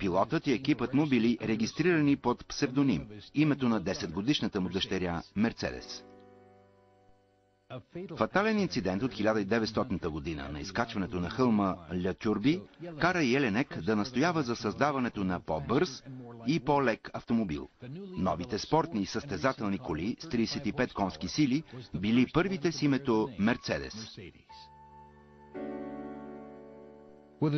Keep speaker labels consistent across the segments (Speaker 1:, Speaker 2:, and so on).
Speaker 1: Пилотът и екипът му били регистрирани под псевдоним, името на 10-годишната му дъщеря Мерцедес. Фатален инцидент от 1900 година на изкачването на хълма Ля Тюрби кара Еленек да настоява за създаването на по-бърз и по-лек автомобил. Новите спортни и състезателни коли с 35 конски сили били първите с името Мерцедес.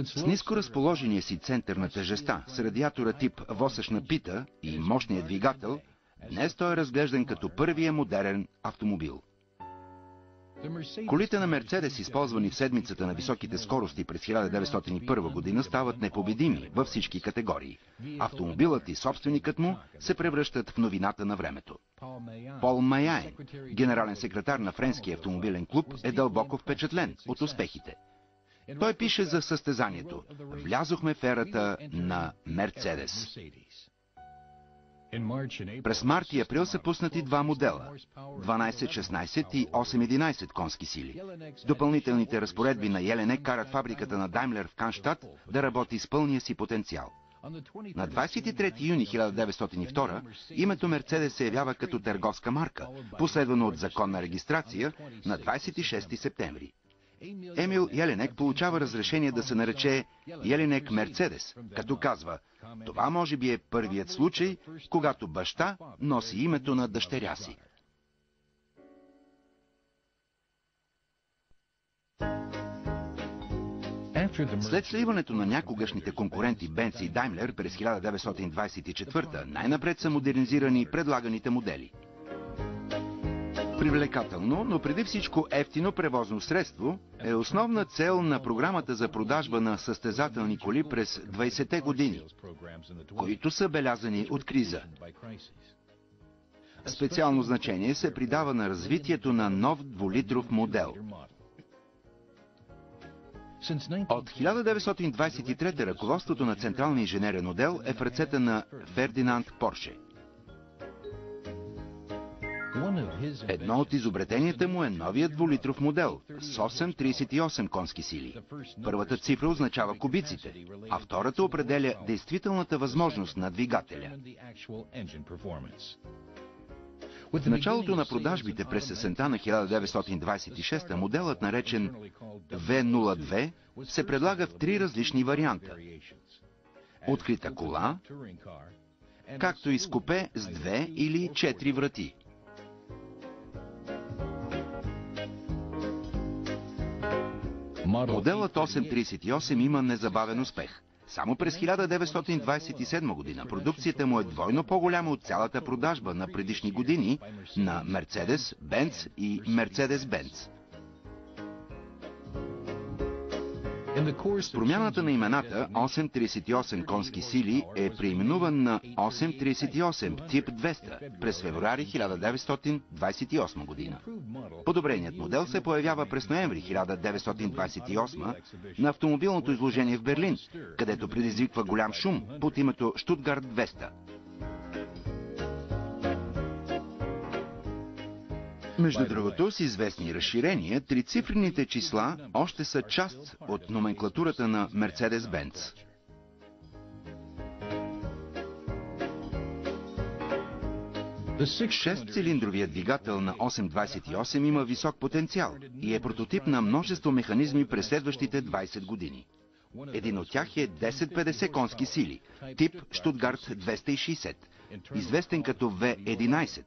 Speaker 1: С ниско разположения си център на тежестта, с радиатора тип восъчна пита и мощния двигател, днес той е разглеждан като първия модерен автомобил. Колите на Мерцедес, използвани в седмицата на високите скорости през 1901 година, стават непобедими във всички категории. Автомобилът и собственикът му се превръщат в новината на времето. Пол Маяен, генерален секретар на Френския автомобилен клуб, е дълбоко впечатлен от успехите. Той пише за състезанието: "Влязохме в ерата на Мерцедес." През март и април са пуснати два модела – 12-16 и 8-11 конски сили. Допълнителните разпоредби на Еленек карат фабриката на Даймлер в Канштадт да работи с пълния си потенциал. На 23 юни 1902 името Мерцедес се явява като търговска марка, последвано от законна регистрация на 26 септември. Емил Еленек получава разрешение да се нарече Еленек Мерцедес, като казва: "Това може би е първият случай, когато баща носи името на дъщеря си." След сливането на някогашните конкуренти Бенц и Даймлер през 1924, най-напред са модернизирани предлаганите модели. Привлекателно, но преди всичко ефтино превозно средство е основна цел на програмата за продажба на състезателни коли през 20-те години, които са белязани от криза. Специално значение се придава на развитието на нов двулитров модел. От 1923 ръководството на Централния инженерен отдел е в ръцете на Фердинанд Порше. Едно от изобретенията му е новият двулитров модел с 838 конски сили. Първата цифра означава кубиците, а втората определя действителната възможност на двигателя. В началото на продажбите през есента на 1926 моделът, наречен V02, се предлага в три различни варианта: открита кола, както и с купе с 2 или 4 врати. Моделът 838 има незабавен успех. Само през 1927 година продукцията му е двойно по-голяма от цялата продажба на предишни години на Мерцедес, Бенц и Мерцедес-Бенц. С промяната на имената 838 конски сили е преименуван на 838 тип 200 през февруари 1928 година. Подобреният модел се появява през ноември 1928 на автомобилното изложение в Берлин, където предизвиква голям шум под името Штутгарт 200. Между другото, с известни разширения, трицифрените числа още са част от номенклатурата на Мерцедес-Бенц. Шестцилиндровият двигател на 828 има висок потенциал и е прототип на множество механизми през следващите 20 години. Един от тях е 1050 конски сили, тип Штутгарт 260, известен като V11.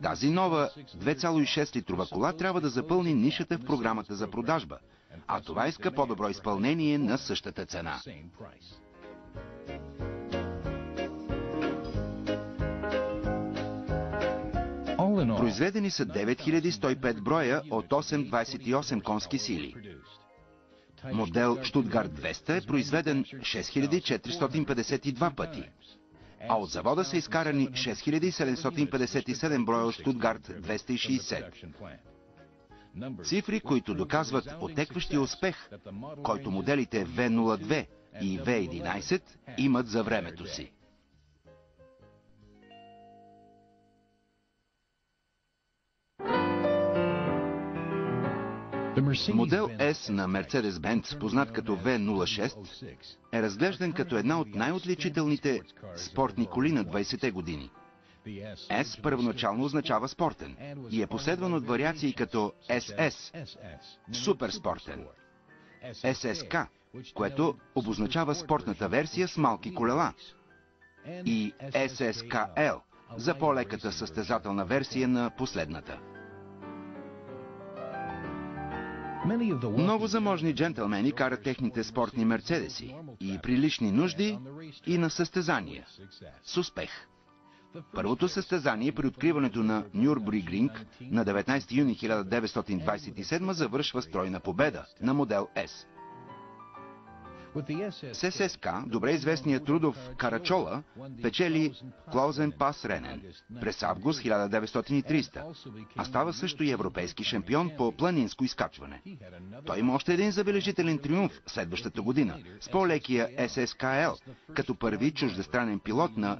Speaker 1: Тази нова 2,6 литрова кола трябва да запълни нишата в програмата за продажба, а това иска по-добро изпълнение на същата цена. Произведени са 9105 броя от 828 конски сили. Модел Штутгарт 200 е произведен 6452 пъти, а от завода са изкарани 6757 броя от Штутгарт 260. Цифри, които доказват отекващия успех, който моделите V02 и V11 имат за времето си. Модел S на Mercedes-Benz, познат като V06, е разглеждан като една от най-отличителните спортни коли на 20-те години. S първоначално означава спортен и е последван от вариации като SS – суперспортен, SSK, което обозначава спортната версия с малки колела, и SSKL за по-леката състезателна версия на последната. Много заможни джентълмени карат техните спортни мерцедеси и при лични нужди, и на състезания, с успех. Първото състезание при откриването на Нюрбургринг на 19 юни 1927 завършва с тройна победа на модел S. С ССК добре известният Трудов Карачола печели Клаузен Пас Ренен през август 1930, а става също и европейски шампион по планинско изкачване. Той има още един забележителен триумф следващата година с по-лекия ССКЛ, като първи чуждестранен пилот на